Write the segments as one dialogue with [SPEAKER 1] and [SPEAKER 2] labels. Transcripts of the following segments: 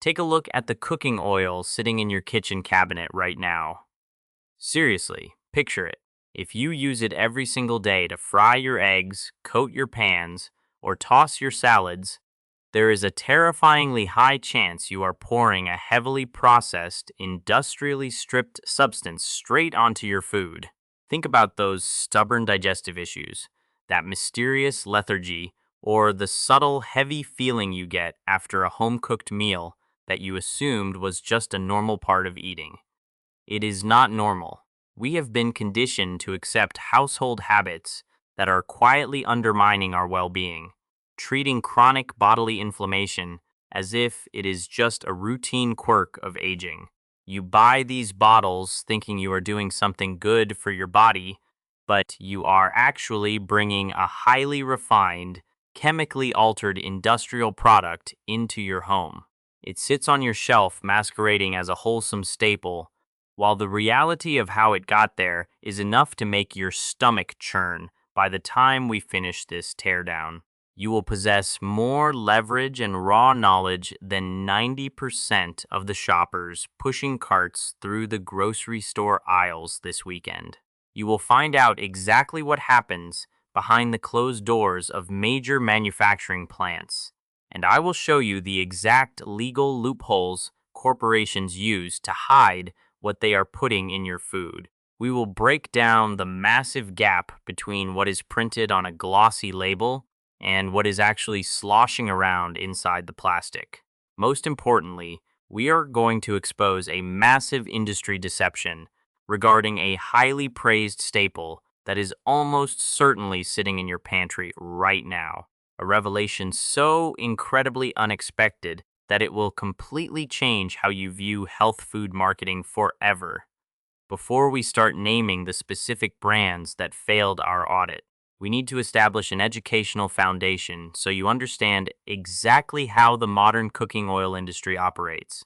[SPEAKER 1] Take a look at the cooking oil sitting in your kitchen cabinet right now. Seriously, picture it. If you use it every single day to fry your eggs, coat your pans, or toss your salads, there is a terrifyingly high chance you are pouring a heavily processed, industrially stripped substance straight onto your food. Think about those stubborn digestive issues, that mysterious lethargy, or the subtle, heavy feeling you get after a home cooked meal that you assumed was just a normal part of eating. It is not normal. We have been conditioned to accept household habits that are quietly undermining our well being, treating chronic bodily inflammation as if it is just a routine quirk of aging. You buy these bottles thinking you are doing something good for your body, but you are actually bringing a highly refined, chemically altered industrial product into your home. It sits on your shelf masquerading as a wholesome staple, while the reality of how it got there is enough to make your stomach churn by the time we finish this teardown. You will possess more leverage and raw knowledge than 90% of the shoppers pushing carts through the grocery store aisles this weekend. You will find out exactly what happens behind the closed doors of major manufacturing plants, and I will show you the exact legal loopholes corporations use to hide what they are putting in your food. We will break down the massive gap between what is printed on a glossy label and what is actually sloshing around inside the plastic. Most importantly, we are going to expose a massive industry deception regarding a highly praised staple that is almost certainly sitting in your pantry right now. A revelation so incredibly unexpected that it will completely change how you view health food marketing forever. Before we start naming the specific brands that failed our audit, we need to establish an educational foundation so you understand exactly how the modern cooking oil industry operates.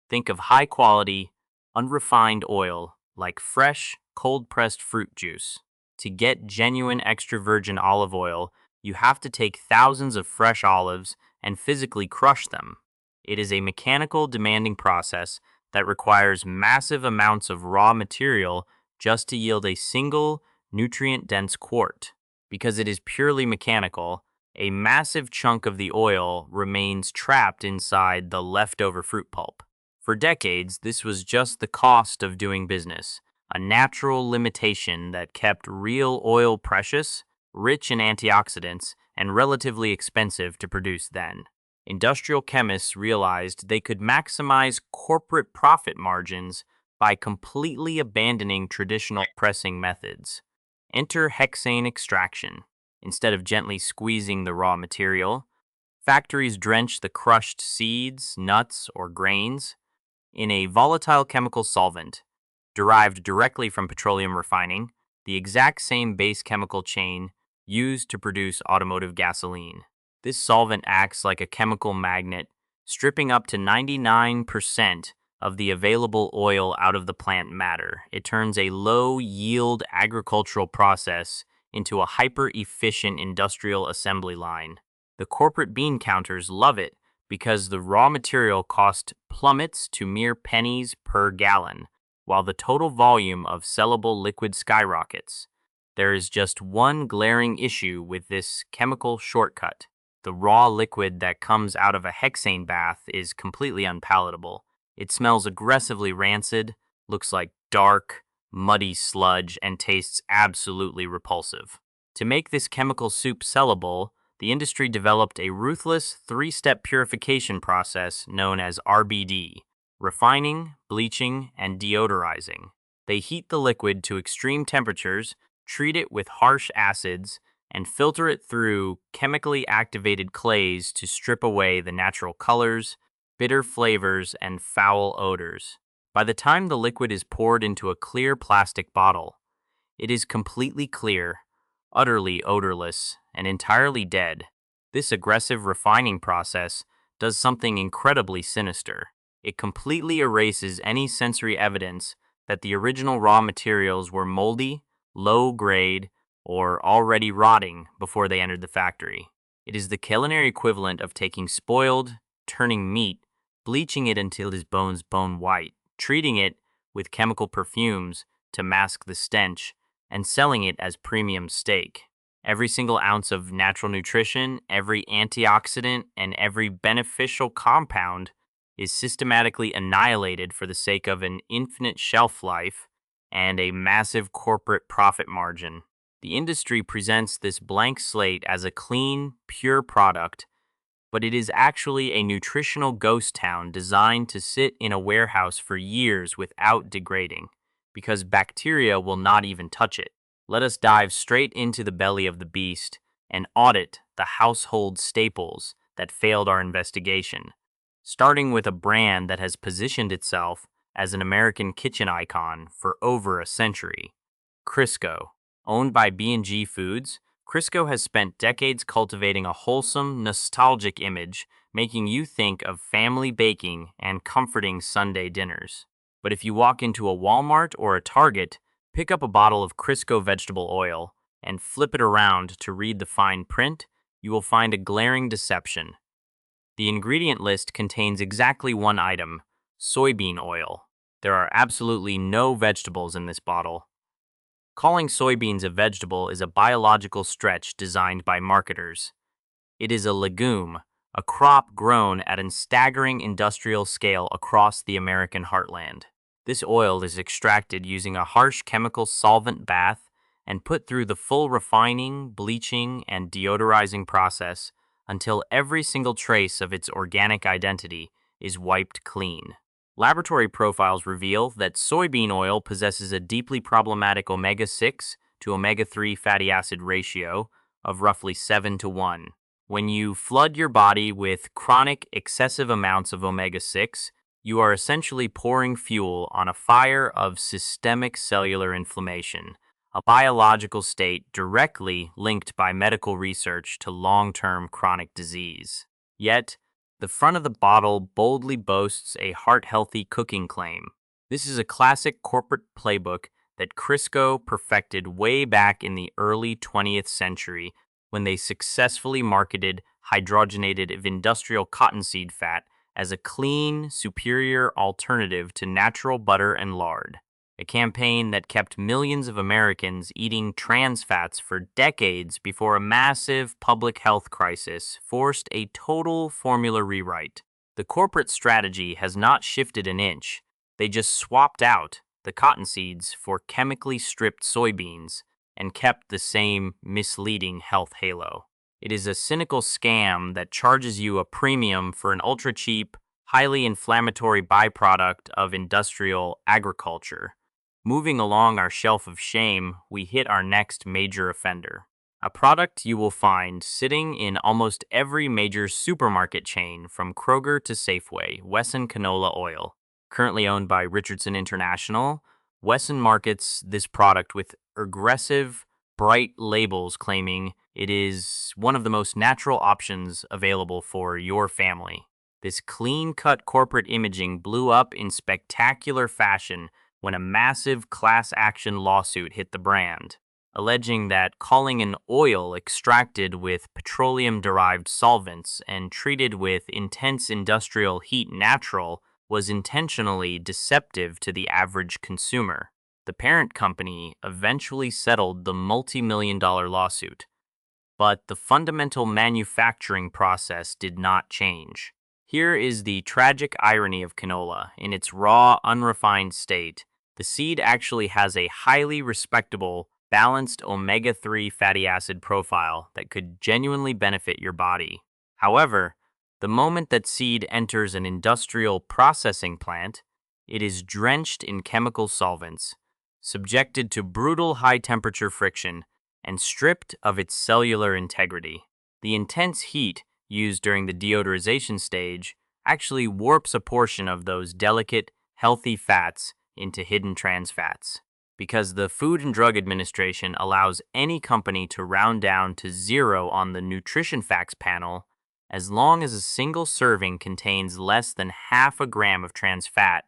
[SPEAKER 1] Think of high quality, unrefined oil like fresh, cold pressed fruit juice. To get genuine extra virgin olive oil, you have to take thousands of fresh olives and physically crush them. It is a mechanical, demanding process that requires massive amounts of raw material just to yield a single, nutrient-dense quart. Because it is purely mechanical, a massive chunk of the oil remains trapped inside the leftover fruit pulp. For decades, this was just the cost of doing business, a natural limitation that kept real oil precious, rich in antioxidants, and relatively expensive to produce then. Industrial chemists realized they could maximize corporate profit margins by completely abandoning traditional pressing methods. Enter hexane extraction. Instead of gently squeezing the raw material, factories drench the crushed seeds, nuts, or grains in a volatile chemical solvent derived directly from petroleum refining, the exact same base chemical chain used to produce automotive gasoline. This solvent acts like a chemical magnet, stripping up to 99% of the available oil out of the plant matter. It turns a low-yield agricultural process into a hyper-efficient industrial assembly line. The corporate bean counters love it because the raw material cost plummets to mere pennies per gallon, while the total volume of sellable liquid skyrockets. There is just one glaring issue with this chemical shortcut. The raw liquid that comes out of a hexane bath is completely unpalatable. It smells aggressively rancid, looks like dark, muddy sludge, and tastes absolutely repulsive. To make this chemical soup sellable, the industry developed a ruthless three-step purification process known as RBD: refining, bleaching, and deodorizing. They heat the liquid to extreme temperatures, treat it with harsh acids, and filter it through chemically activated clays to strip away the natural colors, bitter flavors, and foul odors. By the time the liquid is poured into a clear plastic bottle, it is completely clear, utterly odorless, and entirely dead. This aggressive refining process does something incredibly sinister. It completely erases any sensory evidence that the original raw materials were moldy, low grade, or already rotting before they entered the factory. It is the culinary equivalent of taking spoiled, turning meat, bleaching it until his bones bone white, treating it with chemical perfumes to mask the stench, and selling it as premium steak. Every single ounce of natural nutrition, every antioxidant, and every beneficial compound is systematically annihilated for the sake of an infinite shelf life and a massive corporate profit margin. The industry presents this blank slate as a clean, pure product, but it is actually a nutritional ghost town designed to sit in a warehouse for years without degrading, because bacteria will not even touch it. Let us dive straight into the belly of the beast and audit the household staples that failed our investigation, starting with a brand that has positioned itself as an American kitchen icon for over a century, Crisco. Owned by B&G Foods, Crisco has spent decades cultivating a wholesome, nostalgic image, making you think of family baking and comforting Sunday dinners. But if you walk into a Walmart or a Target, pick up a bottle of Crisco vegetable oil, and flip it around to read the fine print, you will find a glaring deception. The ingredient list contains exactly one item: soybean oil. There are absolutely no vegetables in this bottle. Calling soybeans a vegetable is a biological stretch designed by marketers. It is a legume, a crop grown at a staggering industrial scale across the American heartland. This oil is extracted using a harsh chemical solvent bath and put through the full refining, bleaching, and deodorizing process until every single trace of its organic identity is wiped clean. Laboratory profiles reveal that soybean oil possesses a deeply problematic omega-6 to omega-3 fatty acid ratio of roughly 7 to 1. When you flood your body with chronic excessive amounts of omega-6, you are essentially pouring fuel on a fire of systemic cellular inflammation, a biological state directly linked by medical research to long-term chronic disease. Yet, the front of the bottle boldly boasts a heart-healthy cooking claim. This is a classic corporate playbook that Crisco perfected way back in the early 20th century when they successfully marketed hydrogenated industrial cottonseed fat as a clean, superior alternative to natural butter and lard. A campaign that kept millions of Americans eating trans fats for decades before a massive public health crisis forced a total formula rewrite. The corporate strategy has not shifted an inch. They just swapped out the cottonseeds for chemically stripped soybeans and kept the same misleading health halo. It is a cynical scam that charges you a premium for an ultra-cheap, highly inflammatory byproduct of industrial agriculture. Moving along our shelf of shame, we hit our next major offender. A product you will find sitting in almost every major supermarket chain from Kroger to Safeway, Wesson canola oil. Currently owned by Richardson International, Wesson markets this product with aggressive, bright labels claiming it is one of the most natural options available for your family. This clean-cut corporate imaging blew up in spectacular fashion when a massive class action lawsuit hit the brand, alleging that calling an oil extracted with petroleum-derived solvents and treated with intense industrial heat natural was intentionally deceptive to the average consumer. The parent company eventually settled the multi-million-dollar lawsuit, but the fundamental manufacturing process did not change. Here is the tragic irony of canola. In its raw, unrefined state, the seed actually has a highly respectable, balanced omega-3 fatty acid profile that could genuinely benefit your body. However, the moment that seed enters an industrial processing plant, it is drenched in chemical solvents, subjected to brutal high-temperature friction, and stripped of its cellular integrity. The intense heat used during the deodorization stage actually warps a portion of those delicate, healthy fats into hidden trans fats. Because the Food and Drug Administration allows any company to round down to 0 on the nutrition facts panel as long as a single serving contains less than half a gram of trans fat,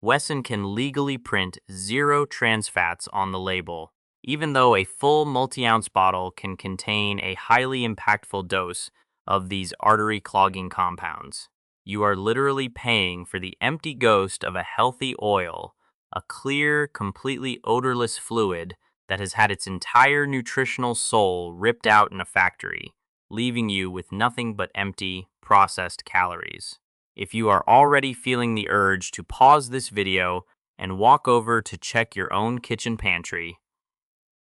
[SPEAKER 1] Wesson can legally print 0 trans fats on the label, even though a full multi-ounce bottle can contain a highly impactful dose of these artery-clogging compounds. You are literally paying for the empty ghost of a healthy oil, a clear, completely odorless fluid that has had its entire nutritional soul ripped out in a factory, leaving you with nothing but empty, processed calories. If you are already feeling the urge to pause this video and walk over to check your own kitchen pantry,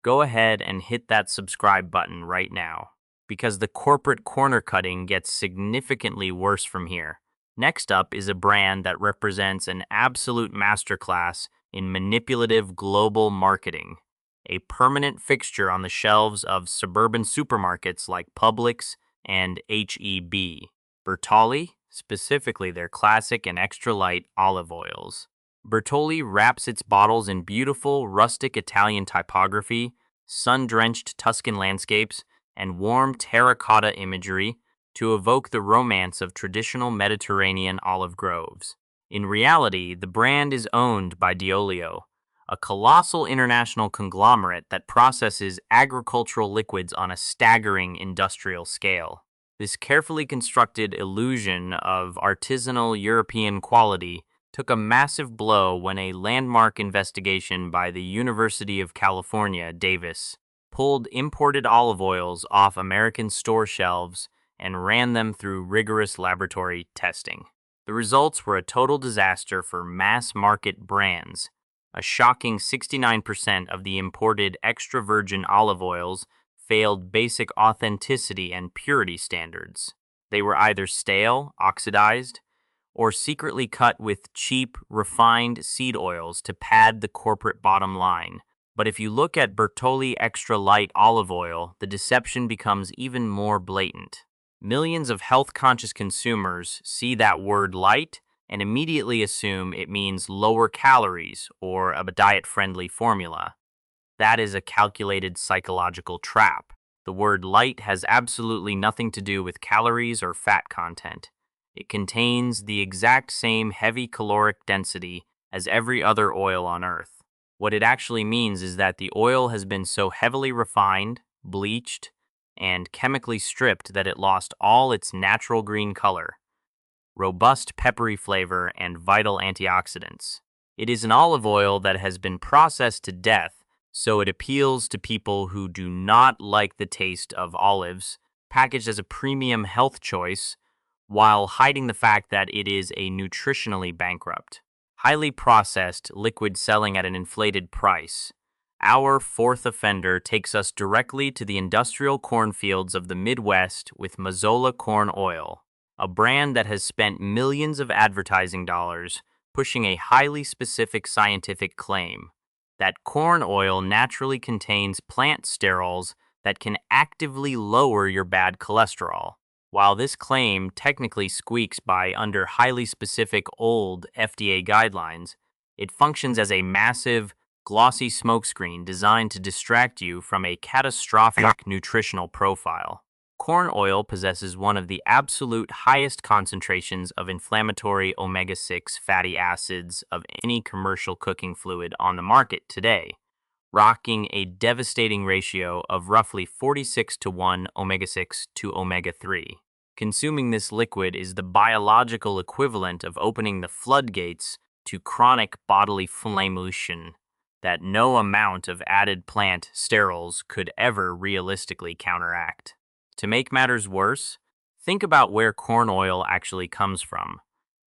[SPEAKER 1] go ahead and hit that subscribe button right now, because the corporate corner cutting gets significantly worse from here. Next up is a brand that represents an absolute masterclass in manipulative global marketing, a permanent fixture on the shelves of suburban supermarkets like Publix and H-E-B. Bertolli, specifically their classic and extra light olive oils. Bertolli wraps its bottles in beautiful, rustic Italian typography, sun-drenched Tuscan landscapes, and warm terracotta imagery to evoke the romance of traditional Mediterranean olive groves. In reality, the brand is owned by Diolio, a colossal international conglomerate that processes agricultural liquids on a staggering industrial scale. This carefully constructed illusion of artisanal European quality took a massive blow when a landmark investigation by the University of California, Davis, pulled imported olive oils off American store shelves and ran them through rigorous laboratory testing. The results were a total disaster for mass-market brands. A shocking 69% of the imported extra virgin olive oils failed basic authenticity and purity standards. They were either stale, oxidized, or secretly cut with cheap, refined seed oils to pad the corporate bottom line. But if you look at Bertolli Extra Light olive oil, the deception becomes even more blatant. Millions of health-conscious consumers see that word light and immediately assume it means lower calories or a diet-friendly formula. That is a calculated psychological trap. The word light has absolutely nothing to do with calories or fat content. It contains the exact same heavy caloric density as every other oil on Earth. What it actually means is that the oil has been so heavily refined, bleached, and chemically stripped that it lost all its natural green color, robust peppery flavor, and vital antioxidants. It is an olive oil that has been processed to death, so it appeals to people who do not like the taste of olives, packaged as a premium health choice, while hiding the fact that it is a nutritionally bankrupt. Highly processed liquid selling at an inflated price. Our fourth offender takes us directly to the industrial cornfields of the Midwest with Mazola Corn Oil, a brand that has spent millions of advertising dollars pushing a highly specific scientific claim that corn oil naturally contains plant sterols that can actively lower your bad cholesterol. While this claim technically squeaks by under highly specific old FDA guidelines, it functions as a massive, glossy smokescreen designed to distract you from a catastrophic nutritional profile. Corn oil possesses one of the absolute highest concentrations of inflammatory omega-6 fatty acids of any commercial cooking fluid on the market today, rocking a devastating ratio of roughly 46:1 omega-6 to omega-3. Consuming this liquid is the biological equivalent of opening the floodgates to chronic bodily inflammation that no amount of added plant sterols could ever realistically counteract. To make matters worse, think about where corn oil actually comes from.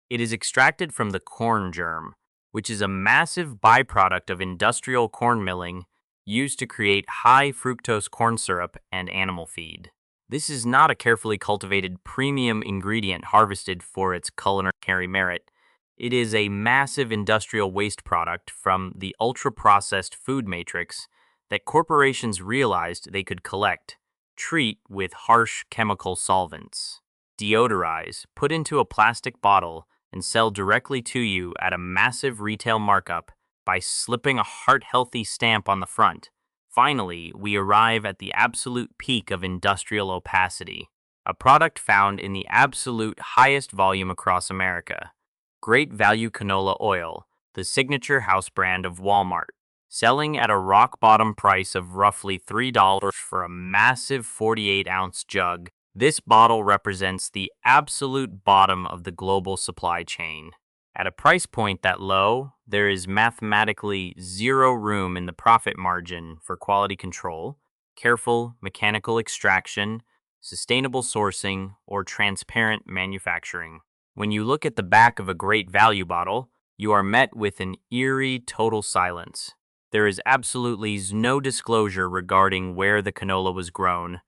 [SPEAKER 1] It is extracted from the corn germ, which is a massive byproduct of industrial corn milling used to create high fructose corn syrup and animal feed. This is not a carefully cultivated premium ingredient harvested for its culinary merit. It is a massive industrial waste product from the ultra-processed food matrix that corporations realized they could collect, treat with harsh chemical solvents, deodorize, put into a plastic bottle, and sell directly to you at a massive retail markup by slipping a heart-healthy stamp on the front. Finally, we arrive at the absolute peak of industrial opacity, a product found in the absolute highest volume across America. Great Value Canola Oil, the signature house brand of Walmart, selling at a rock-bottom price of roughly $3 for a massive 48-ounce jug This bottle represents the absolute bottom of the global supply chain. At a price point that low, there is mathematically zero room in the profit margin for quality control, careful mechanical extraction, sustainable sourcing, or transparent manufacturing. When you look at the back of a great value bottle, you are met with an eerie total silence. There is absolutely no disclosure regarding where the canola was grown,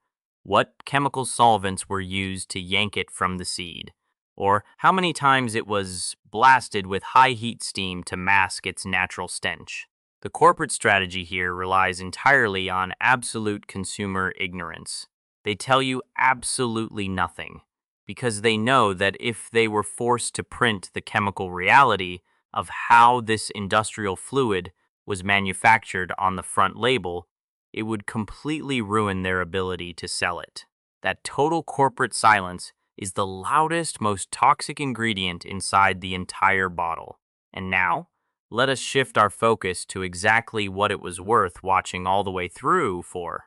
[SPEAKER 1] what chemical solvents were used to yank it from the seed, or how many times it was blasted with high heat steam to mask its natural stench. The corporate strategy here relies entirely on absolute consumer ignorance. They tell you absolutely nothing, because they know that if they were forced to print the chemical reality of how this industrial fluid was manufactured on the front label, it would completely ruin their ability to sell it. That total corporate silence is the loudest, most toxic ingredient inside the entire bottle. And now, let us shift our focus to exactly what it was worth watching all the way through for.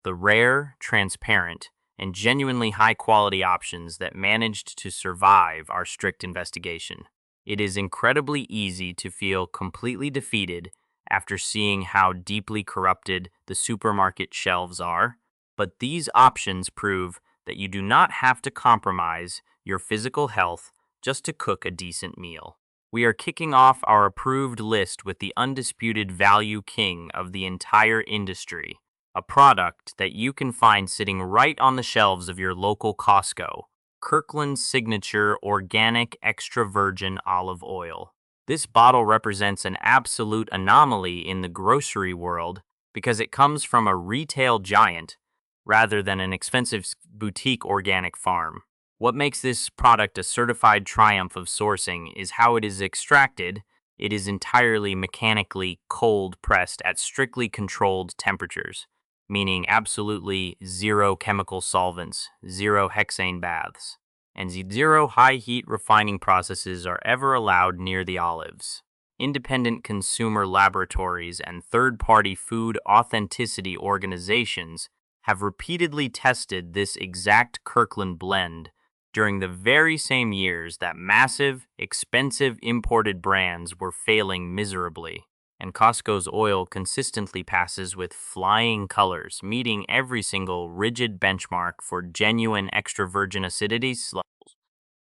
[SPEAKER 1] The rare, transparent, and genuinely high-quality options that managed to survive our strict investigation. It is incredibly easy to feel completely defeated after seeing how deeply corrupted the supermarket shelves are, but these options prove that you do not have to compromise your physical health just to cook a decent meal. We are kicking off our approved list with the undisputed value king of the entire industry, a product that you can find sitting right on the shelves of your local Costco, Kirkland's Signature Organic Extra Virgin Olive Oil. This bottle represents an absolute anomaly in the grocery world because it comes from a retail giant rather than an expensive boutique organic farm. What makes this product a certified triumph of sourcing is how it is extracted. It is entirely mechanically cold pressed at strictly controlled temperatures, meaning absolutely zero chemical solvents, zero hexane baths, and zero high heat refining processes are ever allowed near the olives. Independent consumer laboratories and third-party food authenticity organizations have repeatedly tested this exact Kirkland blend during the very same years that massive, expensive imported brands were failing miserably. And Costco's oil consistently passes with flying colors, meeting every single rigid benchmark for genuine extra virgin acidity,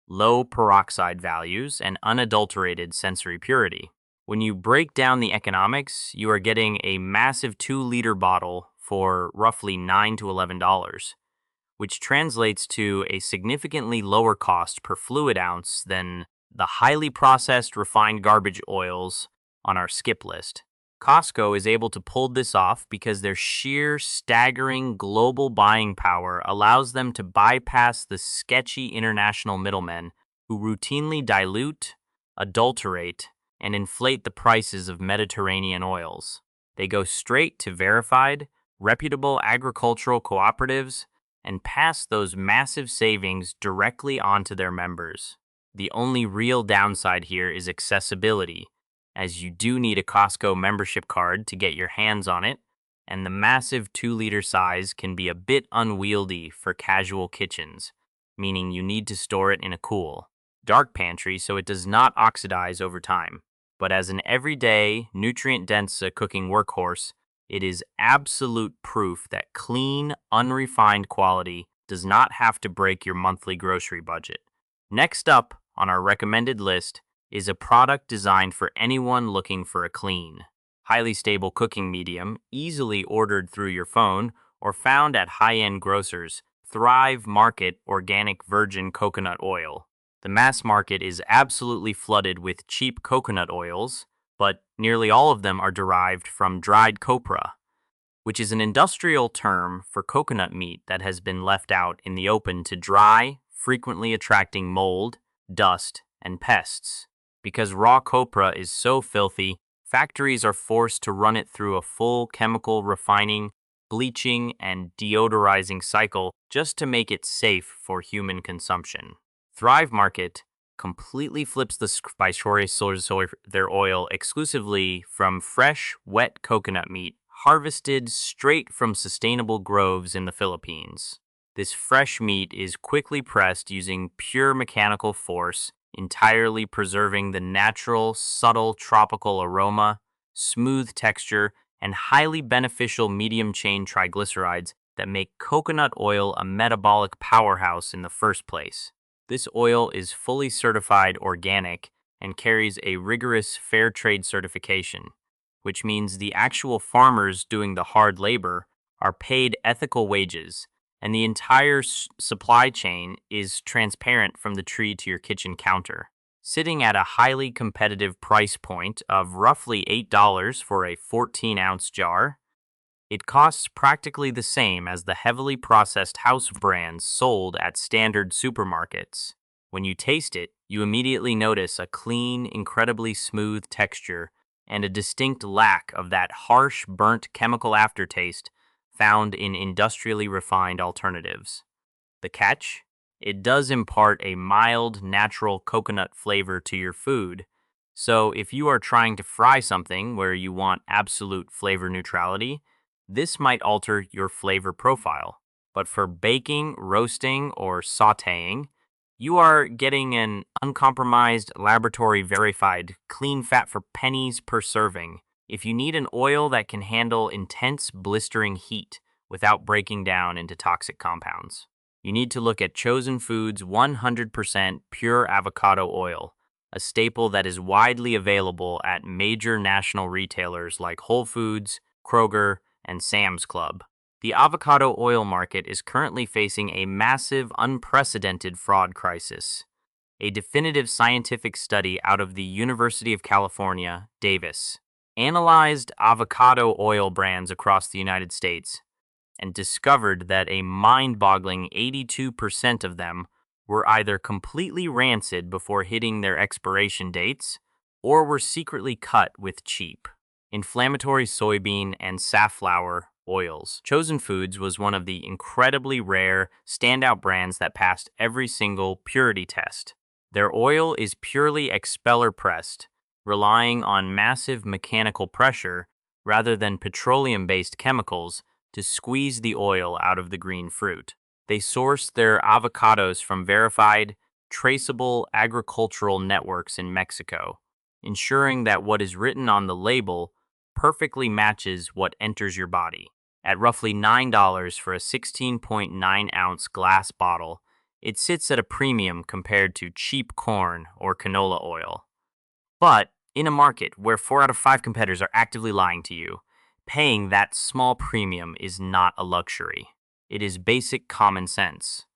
[SPEAKER 1] low peroxide values, and unadulterated sensory purity. When you break down the economics, you are getting a massive 2-liter bottle for roughly $9 to $11, which translates to a significantly lower cost per fluid ounce than the highly processed refined garbage oils on our skip list. Costco is able to pull this off because their sheer, staggering global buying power allows them to bypass the sketchy international middlemen who routinely dilute, adulterate, and inflate the prices of Mediterranean oils. They go straight to verified, reputable agricultural cooperatives and pass those massive savings directly onto their members. The only real downside here is accessibility, as you do need a Costco membership card to get your hands on it, and the massive 2-liter size can be a bit unwieldy for casual kitchens, meaning you need to store it in a cool, dark pantry so it does not oxidize over time. But as an everyday, nutrient-dense cooking workhorse, it is absolute proof that clean, unrefined quality does not have to break your monthly grocery budget. Next up on our recommended list is a product designed for anyone looking for a clean, highly stable cooking medium, easily ordered through your phone or found at high-end grocers. Thrive Market Organic Virgin Coconut Oil. The mass market is absolutely flooded with cheap coconut oils, but nearly all of them are derived from dried copra, which is an industrial term for coconut meat that has been left out in the open to dry, frequently attracting mold, dust, and pests. Because raw copra is so filthy, factories are forced to run it through a full chemical refining, bleaching, and deodorizing cycle just to make it safe for human consumption. Thrive Market completely flips the script by sourcing their oil exclusively from fresh, wet coconut meat harvested straight from sustainable groves in the Philippines. This fresh meat is quickly pressed using pure mechanical force, entirely preserving the natural, subtle tropical aroma, smooth texture, and highly beneficial medium chain triglycerides that make coconut oil a metabolic powerhouse in the first place. This oil is fully certified organic and carries a rigorous fair trade certification, which means the actual farmers doing the hard labor are paid ethical wages, and the entire supply chain is transparent from the tree to your kitchen counter. Sitting at a highly competitive price point of roughly $8 for a 14-ounce jar, it costs practically the same as the heavily processed house brands sold at standard supermarkets. When you taste it, you immediately notice a clean, incredibly smooth texture and a distinct lack of that harsh, burnt chemical aftertaste found in industrially refined alternatives. The catch? It does impart a mild, natural coconut flavor to your food. So if you are trying to fry something where you want absolute flavor neutrality, this might alter your flavor profile. But for baking, roasting, or sautéing, you are getting an uncompromised, laboratory verified, clean fat for pennies per serving. If you need an oil that can handle intense, blistering heat without breaking down into toxic compounds, you need to look at Chosen Foods' 100% pure avocado oil, a staple that is widely available at major national retailers like Whole Foods, Kroger, and Sam's Club. The avocado oil market is currently facing a massive, unprecedented fraud crisis. A definitive scientific study out of the University of California, Davis, analyzed avocado oil brands across the United States and discovered that a mind-boggling 82% of them were either completely rancid before hitting their expiration dates or were secretly cut with cheap inflammatory soybean and safflower oils. Chosen Foods was one of the incredibly rare, standout brands that passed every single purity test. Their oil is purely expeller pressed, relying on massive mechanical pressure rather than petroleum-based chemicals to squeeze the oil out of the green fruit. They source their avocados from verified, traceable agricultural networks in Mexico, ensuring that what is written on the label perfectly matches what enters your body. At roughly $9 for a 16.9-ounce glass bottle, it sits at a premium compared to cheap corn or canola oil. But in a market where 4 out of 5 competitors are actively lying to you, paying that small premium is not a luxury. It is basic common sense.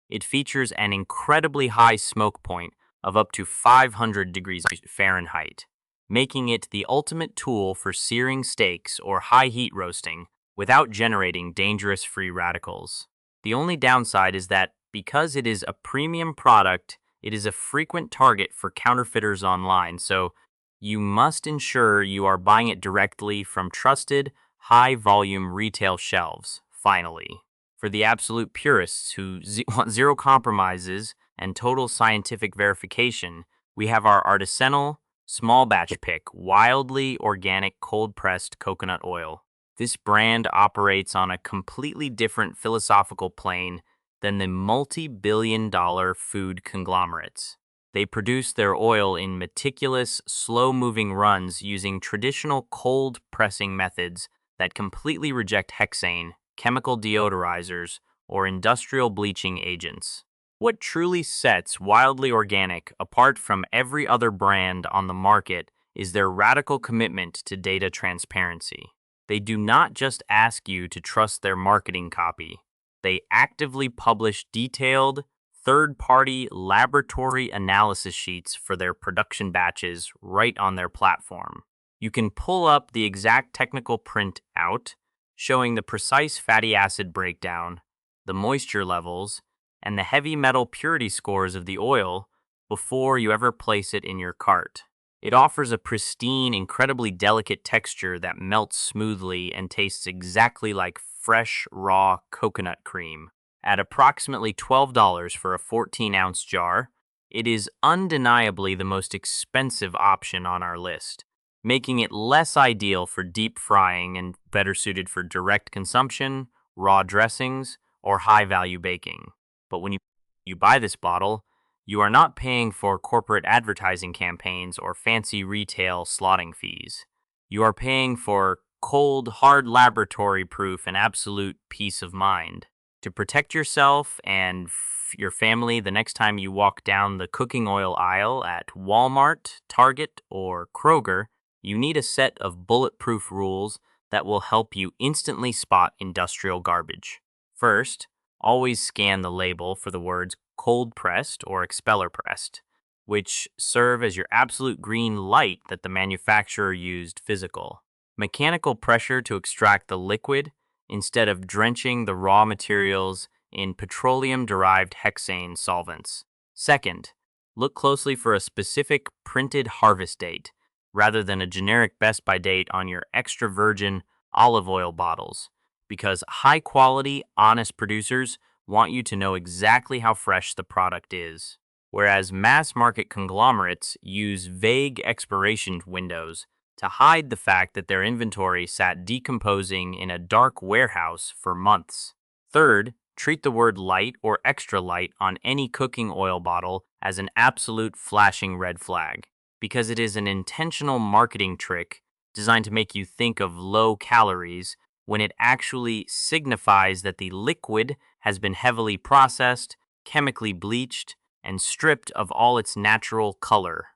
[SPEAKER 1] It features an incredibly high smoke point of up to 500 degrees Fahrenheit, making it the ultimate tool for searing steaks or high heat roasting without generating dangerous free radicals. The only downside is that because it is a premium product, it is a frequent target for counterfeiters online, so you must ensure you are buying it directly from trusted, high-volume retail shelves. Finally, for the absolute purists who want zero compromises and total scientific verification, we have our artisanal, small batch pick, wildly organic cold-pressed coconut oil. This brand operates on a completely different philosophical plane than the multi-billion-dollar food conglomerates. They produce their oil in meticulous, slow-moving runs using traditional cold pressing methods that completely reject hexane, chemical deodorizers, or industrial bleaching agents. What truly sets Wildly Organic apart from every other brand on the market is their radical commitment to data transparency. They do not just ask you to trust their marketing copy. They actively publish detailed, third-party laboratory analysis sheets for their production batches right on their platform. You can pull up the exact technical print out, showing the precise fatty acid breakdown, the moisture levels, and the heavy metal purity scores of the oil before you ever place it in your cart. It offers a pristine, incredibly delicate texture that melts smoothly and tastes exactly like fresh, raw coconut cream. At approximately $12 for a 14-ounce jar, it is undeniably the most expensive option on our list, making it less ideal for deep frying and better suited for direct consumption, raw dressings, or high-value baking. But when you buy this bottle, you are not paying for corporate advertising campaigns or fancy retail slotting fees. You are paying for cold, hard laboratory proof and absolute peace of mind. To protect yourself and your family the next time you walk down the cooking oil aisle at Walmart, Target, or Kroger, you need a set of bulletproof rules that will help you instantly spot industrial garbage. First, always scan the label for the words cold pressed or expeller pressed, which serve as your absolute green light that the manufacturer used physical. Mechanical pressure to extract the liquid instead of drenching the raw materials in petroleum-derived hexane solvents. Second, look closely for a specific printed harvest date rather than a generic best-by date on your extra virgin olive oil bottles, because high-quality, honest producers want you to know exactly how fresh the product is, whereas mass-market conglomerates use vague expiration windows to hide the fact that their inventory sat decomposing in a dark warehouse for months. Third, treat the word light or extra light on any cooking oil bottle as an absolute flashing red flag, because it is an intentional marketing trick designed to make you think of low calories when it actually signifies that the liquid has been heavily processed, chemically bleached, and stripped of all its natural color,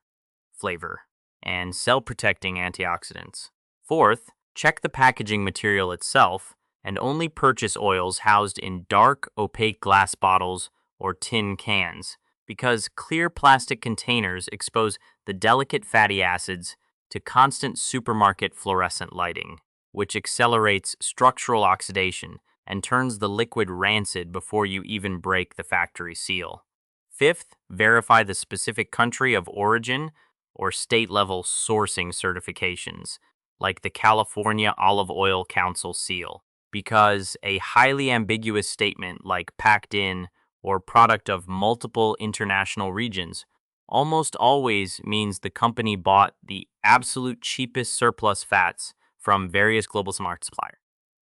[SPEAKER 1] flavor, and cell-protecting antioxidants. Fourth, check the packaging material itself and only purchase oils housed in dark, opaque glass bottles or tin cans, because clear plastic containers expose the delicate fatty acids to constant supermarket fluorescent lighting, which accelerates structural oxidation and turns the liquid rancid before you even break the factory seal. Fifth, verify the specific country of origin or state-level sourcing certifications, like the California Olive Oil Council seal, because a highly ambiguous statement like packed in or product of multiple international regions almost always means the company bought the absolute cheapest surplus fats from various global smart suppliers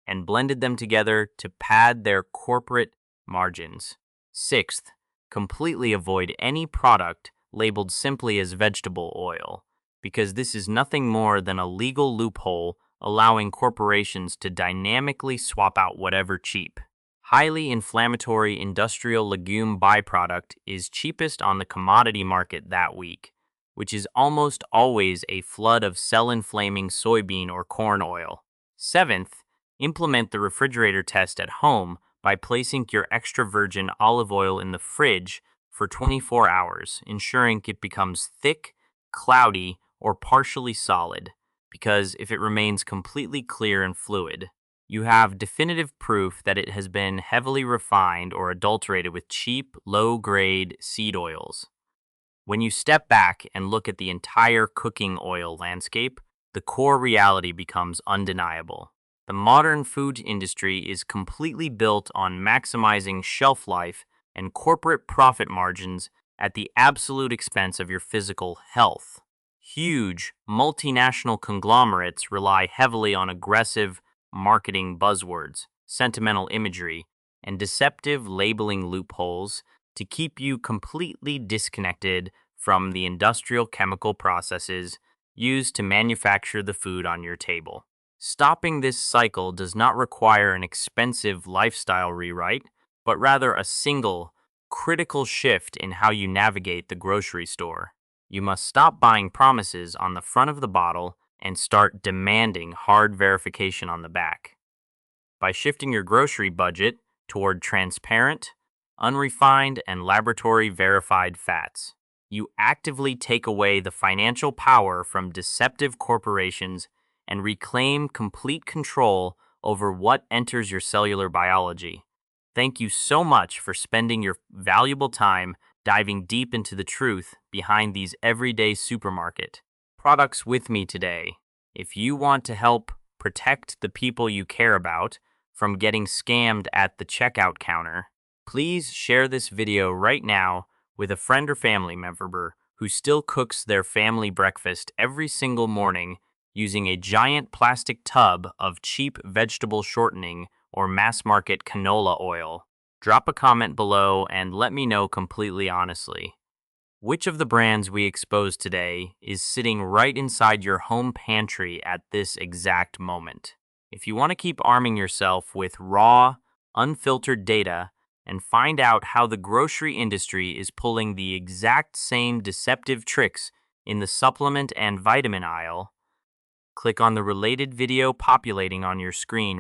[SPEAKER 1] and blended them together to pad their corporate margins. Sixth, completely avoid any product labeled simply as vegetable oil, because this is nothing more than a legal loophole allowing corporations to dynamically swap out whatever cheap, highly inflammatory industrial legume byproduct is cheapest on the commodity market that week, which is almost always a flood of cell-inflaming soybean or corn oil. Seventh, implement the refrigerator test at home by placing your extra virgin olive oil in the fridge for 24 hours, ensuring it becomes thick, cloudy, or partially solid, because if it remains completely clear and fluid, you have definitive proof that it has been heavily refined or adulterated with cheap, low-grade seed oils. When you step back and look at the entire cooking oil landscape, the core reality becomes undeniable. The modern food industry is completely built on maximizing shelf life and corporate profit margins at the absolute expense of your physical health. Huge multinational conglomerates rely heavily on aggressive marketing buzzwords, sentimental imagery, and deceptive labeling loopholes to keep you completely disconnected from the industrial chemical processes used to manufacture the food on your table. Stopping this cycle does not require an expensive lifestyle rewrite, but rather a single, critical shift in how you navigate the grocery store. You must stop buying promises on the front of the bottle and start demanding hard verification on the back. By shifting your grocery budget toward transparent, unrefined, and laboratory-verified fats, you actively take away the financial power from deceptive corporations and reclaim complete control over what enters your cellular biology. Thank you so much for spending your valuable time diving deep into the truth behind these everyday supermarket products with me today. If you want to help protect the people you care about from getting scammed at the checkout counter, please share this video right now with a friend or family member who still cooks their family breakfast every single morning using a giant plastic tub of cheap vegetable shortening or mass market canola oil? Drop a comment below and let me know completely honestly. Which of the brands we exposed today is sitting right inside your home pantry at this exact moment? If you want to keep arming yourself with raw, unfiltered data and find out how the grocery industry is pulling the exact same deceptive tricks in the supplement and vitamin aisle, click on the related video populating on your screen